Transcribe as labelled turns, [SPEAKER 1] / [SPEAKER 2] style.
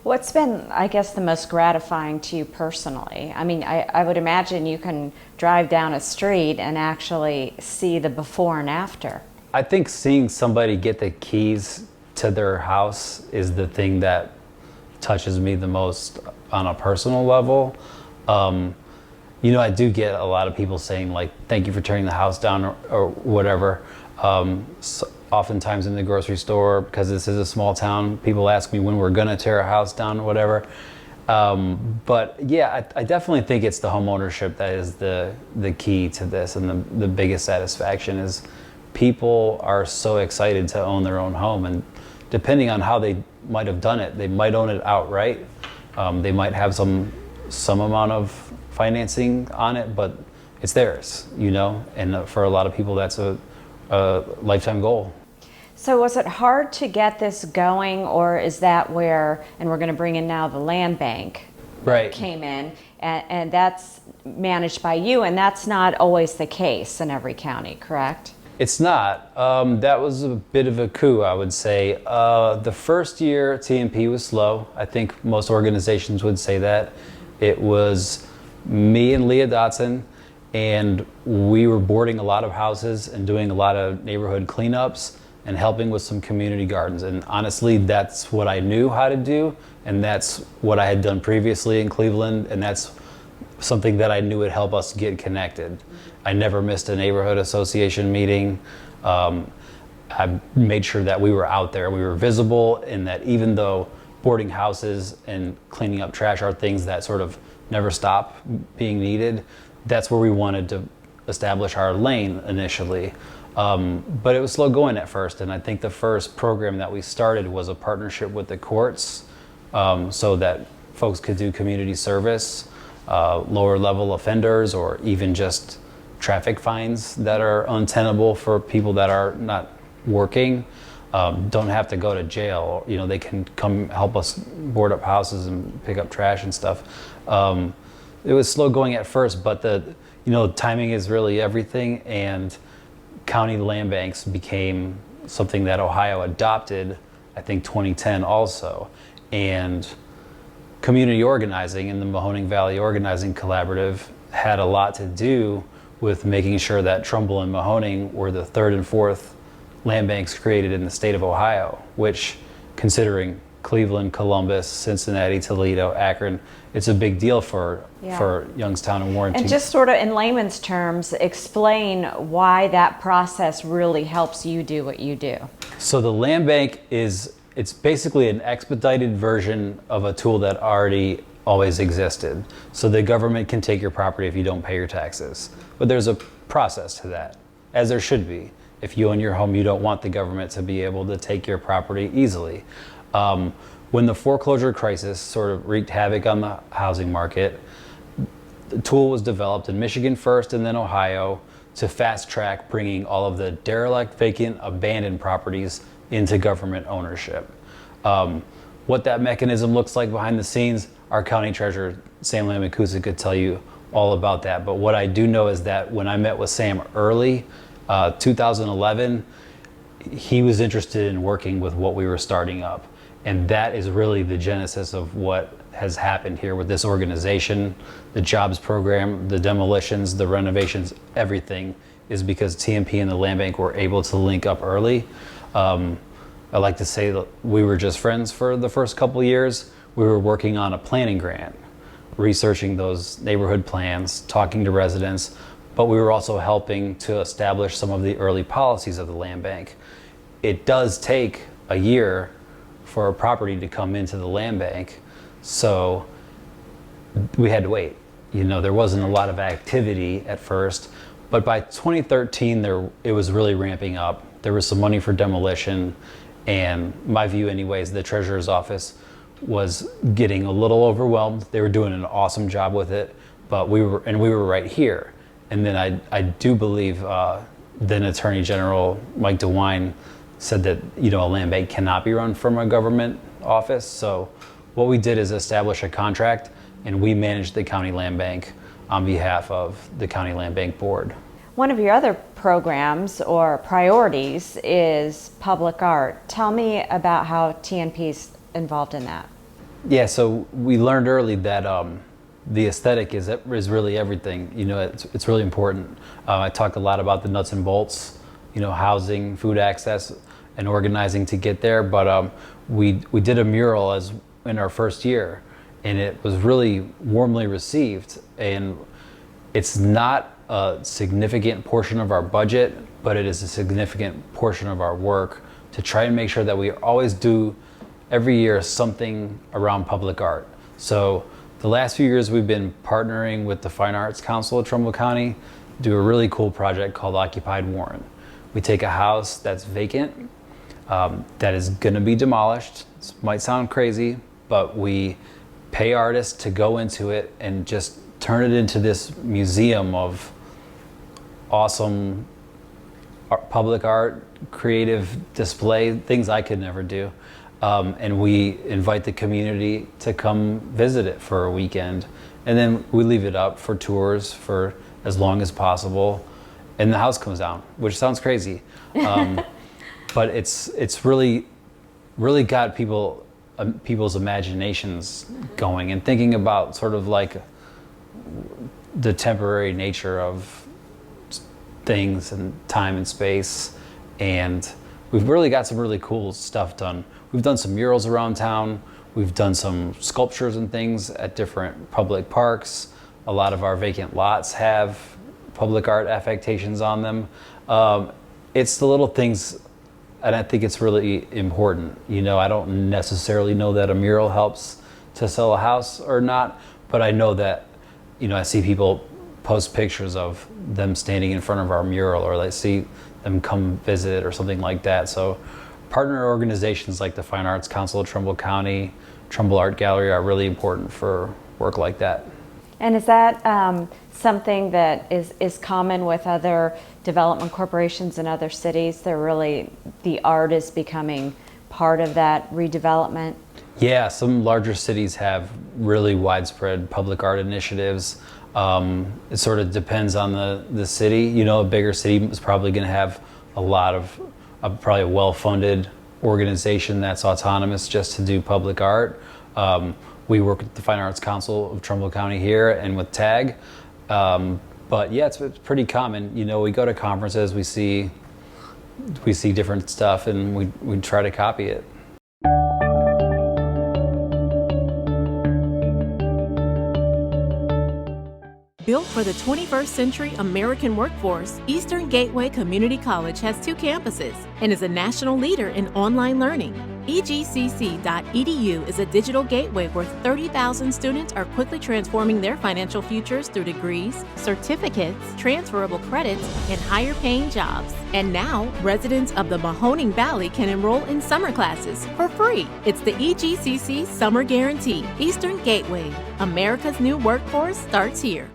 [SPEAKER 1] What's been, I guess, the most gratifying to you personally? I mean, I would imagine you can drive down a street and actually see the before and after.
[SPEAKER 2] I think seeing somebody get the keys to their house is the thing that touches me the most on a personal level. I do get a lot of people saying, like, thank you for tearing the house down or whatever. Oftentimes in the grocery store, because this is a small town, people ask me when we're going to tear a house down or whatever. But yeah, I definitely think it's the home ownership that is the key to this, and the biggest satisfaction is people are so excited to own their own home, and depending on how they might have done it, they might own it outright. They might have some amount of financing on it, but it's theirs, and for a lot of people that's a lifetime goal.
[SPEAKER 1] So was it hard to get this going, or is that where, and we're going to bring in now the land bank,
[SPEAKER 2] right,
[SPEAKER 1] came in, and that's managed by you, and that's not always the case in every county, correct?
[SPEAKER 2] It's not. That was a bit of a coup, I would say. The first year TNP was slow. I think most organizations would say that. It was me and Leah Dotson, and we were boarding a lot of houses and doing a lot of neighborhood cleanups and helping with some community gardens. And honestly, that's what I knew how to do, and that's what I had done previously in Cleveland, and that's something that I knew would help us get connected. I never missed a neighborhood association meeting. I made sure that we were out there, we were visible, and that even though boarding houses and cleaning up trash are things that sort of never stop being needed, that's where we wanted to establish our lane initially. But it was slow going at first, and I think the first program that we started was a partnership with the courts, so that folks could do community service, lower level offenders, or even just traffic fines that are untenable for people that are not working, don't have to go to jail. They can come help us board up houses and pick up trash and stuff. It was slow going at first, but timing is really everything, and county land banks became something that Ohio adopted, I think 2010 also. And community organizing and the Mahoning Valley Organizing Collaborative had a lot to do with making sure that Trumbull and Mahoning were the third and fourth land banks created in the state of Ohio, which, considering Cleveland, Columbus, Cincinnati, Toledo, Akron, it's a big deal for Youngstown and Warren.
[SPEAKER 1] And just sort of in layman's terms, explain why that process really helps you do what you do.
[SPEAKER 2] So the land bank it's basically an expedited version of a tool that already always existed. So the government can take your property if you don't pay your taxes. But there's a process to that, as there should be. If you own your home, you don't want the government to be able to take your property easily. When the foreclosure crisis sort of wreaked havoc on the housing market, the tool was developed in Michigan first and then Ohio to fast track bringing all of the derelict, vacant, abandoned properties into government ownership. What that mechanism looks like behind the scenes, our county treasurer, Sam Lamakusa, could tell you all about that. But what I do know is that when I met with Sam early, 2011, he was interested in working with what we were starting up. And that is really the genesis of what has happened here with this organization, the jobs program, the demolitions, the renovations, everything is because TNP and the land bank were able to link up early. I like to say that we were just friends for the first couple of years. We were working on a planning grant, researching those neighborhood plans, talking to residents, but we were also helping to establish some of the early policies of the land bank. It does take a year for a property to come into the land bank, so we had to wait. There wasn't a lot of activity at first, but by 2013 it was really ramping up. There was some money for demolition, and my view anyways, the treasurer's office was getting a little overwhelmed. They were doing an awesome job with it, but we were right here. And then I do believe then Attorney General Mike DeWine said that a land bank cannot be run from a government office. So what we did is establish a contract, and we managed the county land bank on behalf of the county land bank board.
[SPEAKER 1] One of your other programs or priorities is public art. Tell me about how TNP's involved in that.
[SPEAKER 2] Yeah, so we learned early that the aesthetic is really everything. You know, it's really important. I talked a lot about the nuts and bolts, you know, housing, food access, and organizing to get there. But we did a mural as in our first year, and it was really warmly received. And it's not a significant portion of our budget, but it is a significant portion of our work to try and make sure that we always do every year something around public art. So the last few years we've been partnering with the Fine Arts Council of Trumbull County, do a really cool project called Occupied Warren. We take a house that's vacant, that is gonna be demolished. This might sound crazy, but we pay artists to go into it and just turn it into this museum of awesome public art, creative display, things I could never do. And we invite the community to come visit it for a weekend. And then we leave it up for tours for as long as possible. And the house comes down, which sounds crazy. But it's really got people's imaginations going and thinking about sort of like the temporary nature of things and time and space. And we've really got some really cool stuff done. We've done some murals around town. We've done some sculptures and things at different public parks. A lot of our vacant lots have public art affectations on them. It's the little things, and I think it's really important. You know, I don't necessarily know that a mural helps to sell a house or not, but I know that, you know, I see people post pictures of them standing in front of our mural, or I see them come visit or something like that. So partner organizations like the Fine Arts Council of Trumbull County, Trumbull Art Gallery are really important for work like that.
[SPEAKER 1] And is that something that is common with other development corporations in other cities? The art is becoming part of that redevelopment?
[SPEAKER 2] Yeah, some larger cities have really widespread public art initiatives. It sort of depends on the city. You know, a bigger city is probably going to have a lot of, probably a well-funded organization that's autonomous just to do public art. We work with the Fine Arts Council of Trumbull County here and with TAG. But yeah, it's pretty common. You know, we go to conferences, we see different stuff, and we try to copy it.
[SPEAKER 3] Built for the 21st century American workforce, Eastern Gateway Community College has 2 campuses and is a national leader in online learning. Egcc.edu is a digital gateway where 30,000 students are quickly transforming their financial futures through degrees, certificates, transferable credits, and higher-paying jobs. And now, residents of the Mahoning Valley can enroll in summer classes for free. It's the Egcc Summer Guarantee. Eastern Gateway. America's new workforce starts here.